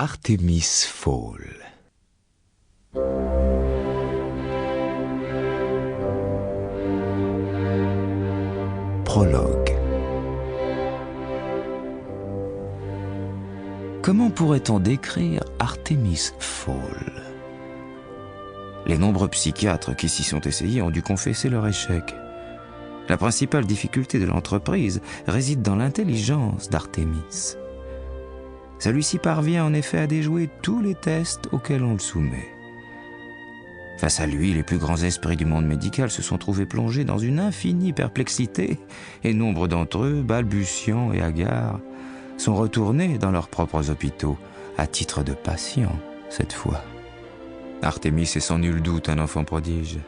Artemis Fowl. Prologue. Comment pourrait-on décrire Artemis Fowl? Les nombreux psychiatres qui s'y sont essayés ont dû confesser leur échec. La principale difficulté de l'entreprise réside dans l'intelligence d'Artemis. Celui-ci parvient en effet à déjouer tous les tests auxquels on le soumet. Face à lui, les plus grands esprits du monde médical se sont trouvés plongés dans une infinie perplexité, et nombre d'entre eux, balbutiants et hagards, sont retournés dans leurs propres hôpitaux, à titre de patients, cette fois. Artemis est sans nul doute un enfant prodige.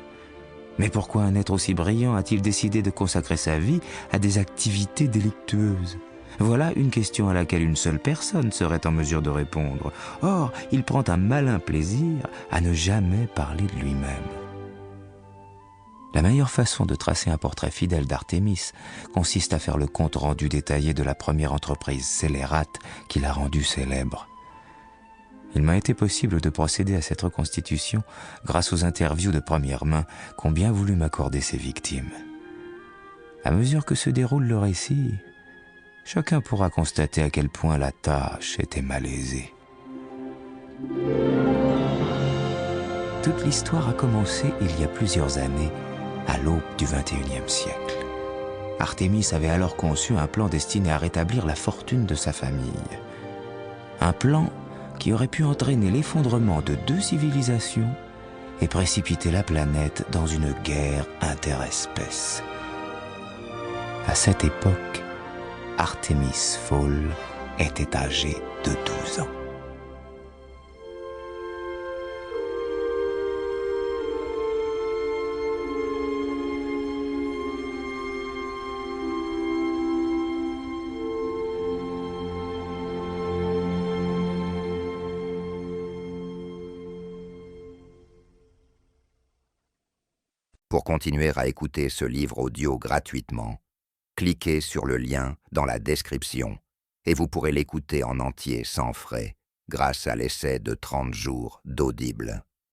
Mais pourquoi un être aussi brillant a-t-il décidé de consacrer sa vie à des activités délictueuses? Voilà une question à laquelle une seule personne serait en mesure de répondre. Or, il prend un malin plaisir à ne jamais parler de lui-même. La meilleure façon de tracer un portrait fidèle d'Artemis consiste à faire le compte-rendu détaillé de la première entreprise scélérate qui l'a rendu célèbre. Il m'a été possible de procéder à cette reconstitution grâce aux interviews de première main qu'ont bien voulu m'accorder ses victimes. À mesure que se déroule le récit, chacun pourra constater à quel point la tâche était malaisée. Toute l'histoire a commencé il y a plusieurs années, à l'aube du XXIe siècle. Artemis avait alors conçu un plan destiné à rétablir la fortune de sa famille. Un plan qui aurait pu entraîner l'effondrement de 2 civilisations et précipiter la planète dans une guerre interespèces. À cette époque, Artemis Fowl était âgé de 12 ans. Pour continuer à écouter ce livre audio gratuitement, cliquez sur le lien dans la description et vous pourrez l'écouter en entier sans frais grâce à l'essai de 30 jours d'Audible.